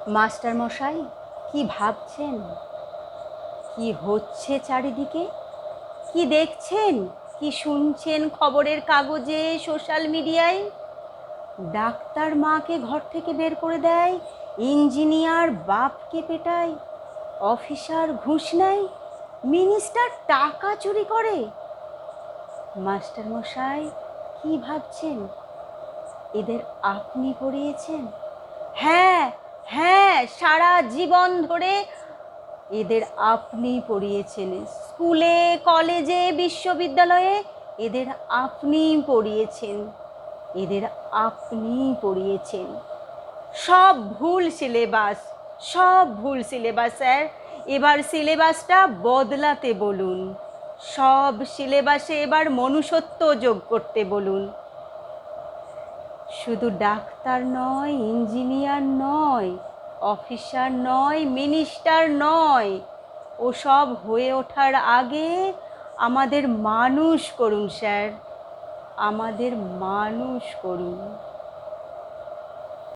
Master মশাই, কি ভাবছেন? কি হচ্ছে চারিদিকে? কি দেখছেন? কি শুনছেন খবরের কাগজে, সোশ্যাল মিডিয়ায়? ডাক্তার মাকে ঘর থেকে বের করে দেয়, ইঞ্জিনিয়ার বাপকে পেটায়, অফিসার ঘুষ নেয়, মিনিস্টার টাকা চুরি করে। মাস্টার মশাই, কি ভাবছেন? এদের আপনি পড়িয়েছেন? হ্যাঁ, হ্যাঁ, সারা জীবন ধরে এদের আপনি পড়িয়েছেন। স্কুলে, কলেজে, বিশ্ববিদ্যালয়ে এদের আপনি পড়িয়েছেন। এদের আপনি পড়িয়েছেন। সব ভুল সিলেবাস, সব ভুল সিলেবাস স্যার। এবার সিলেবাসটা বদলাতে বলুন। সব সিলেবাসে এবার মনুষ্যত্ব যোগ করতে বলুন। শুধু ডাক্তার নয়, ইঞ্জিনিয়ার নয়, অফিসার নয়, মিনিস্টার নয়, ওসব হয়ে ওঠার আগে আমাদের মানুষ করুন স্যার, আমাদের মানুষ করুন।